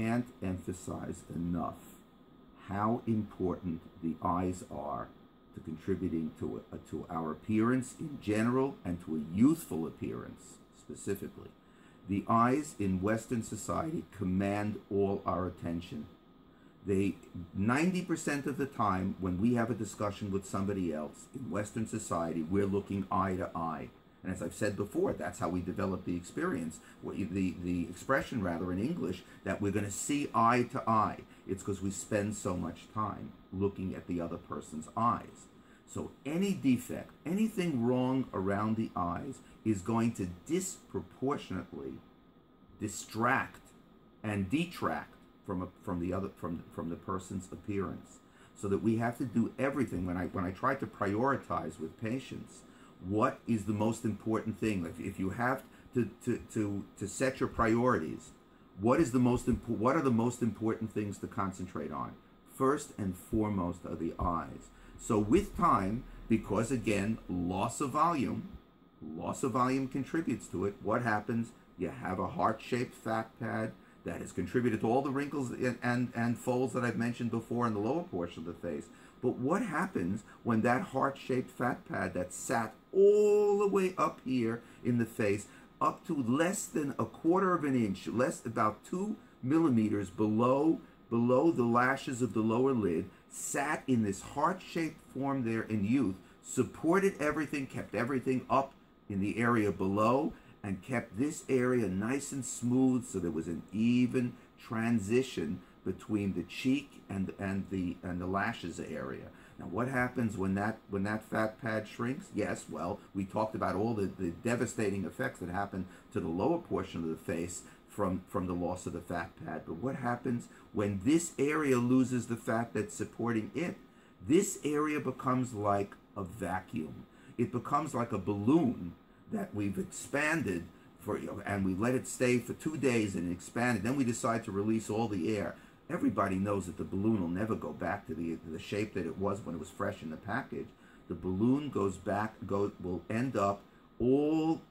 can't emphasize enough how important the eyes are to contributing to our appearance in general and to a youthful appearance specifically. The eyes in Western society command all our attention. They 90% of the time when we have a discussion with somebody else in Western society, we're looking eye to eye. And as I've said before, that's how we develop the experience, the expression rather in English, that we're going to see eye to eye. It's because we spend so much time looking at the other person's eyes. So any defect, anything wrong around the eyes is going to disproportionately distract and detract from the person's appearance. So that we have to do everything. When I try to prioritize with patients, what is the most important thing? If you have to set your priorities, what are the most important things to concentrate on? First and foremost are the eyes. So with time, because again, loss of volume contributes to it. What happens? You have a heart-shaped fat pad that has contributed to all the wrinkles and folds that I've mentioned before in the lower portion of the face. But what happens when that heart-shaped fat pad that sat all the way up here in the face, up to less than a quarter of an inch, about 2 millimeters below the lashes of the lower lid, sat in this heart-shaped form there in youth, supported everything, kept everything up in the area below, and kept this area nice and smooth, so there was an even transition between the cheek and the lashes area. Now, what happens when that fat pad shrinks? Yes, well, we talked about all the devastating effects that happen to the lower portion of the face from the loss of the fat pad. But what happens when this area loses the fat that's supporting it? This area becomes like a vacuum. It becomes like a balloon that we've expanded and we let it stay for 2 days and expanded. Then we decide to release all the air. Everybody knows that the balloon will never go back to the shape that it was when it was fresh in the package. The balloon will end up all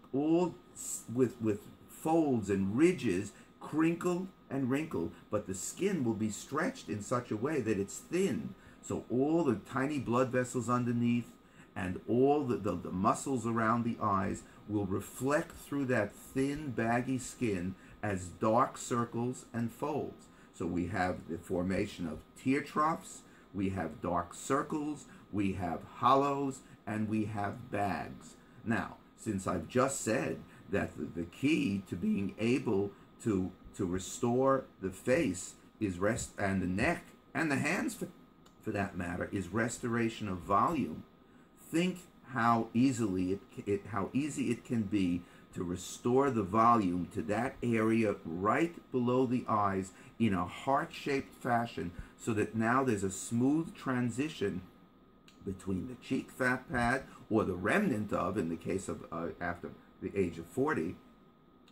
with folds and ridges, crinkled and wrinkled, but the skin will be stretched in such a way that it's thin. So all the tiny blood vessels underneath and all the muscles around the eyes will reflect through that thin, baggy skin as dark circles and folds. So we have the formation of tear troughs, we have dark circles, we have hollows, and we have bags. Now, since I've just said that the key to being able to restore the face is and the neck and the hands for that matter is restoration of volume, think how easy it can be to restore the volume to that area right below the eyes in a heart-shaped fashion, so that now there's a smooth transition between the cheek fat pad, or the remnant of, in the case of after the age of 40,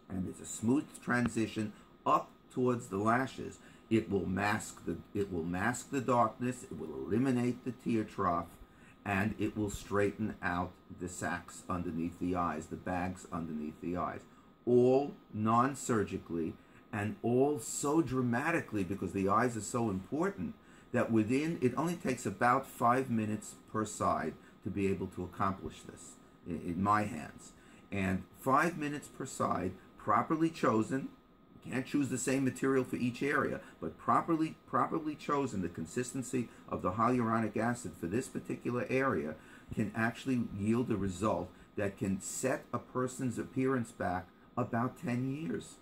and there's a smooth transition up towards the lashes. It will mask the darkness, it will eliminate the tear trough, and it will straighten out the sacs underneath the eyes, the bags underneath the eyes, all non-surgically, and all so dramatically, because the eyes are so important, that it only takes about 5 minutes per side to be able to accomplish this in my hands. And 5 minutes per side, properly chosen. You can't choose the same material for each area, but properly chosen, the consistency of the hyaluronic acid for this particular area can actually yield a result that can set a person's appearance back about 10 years.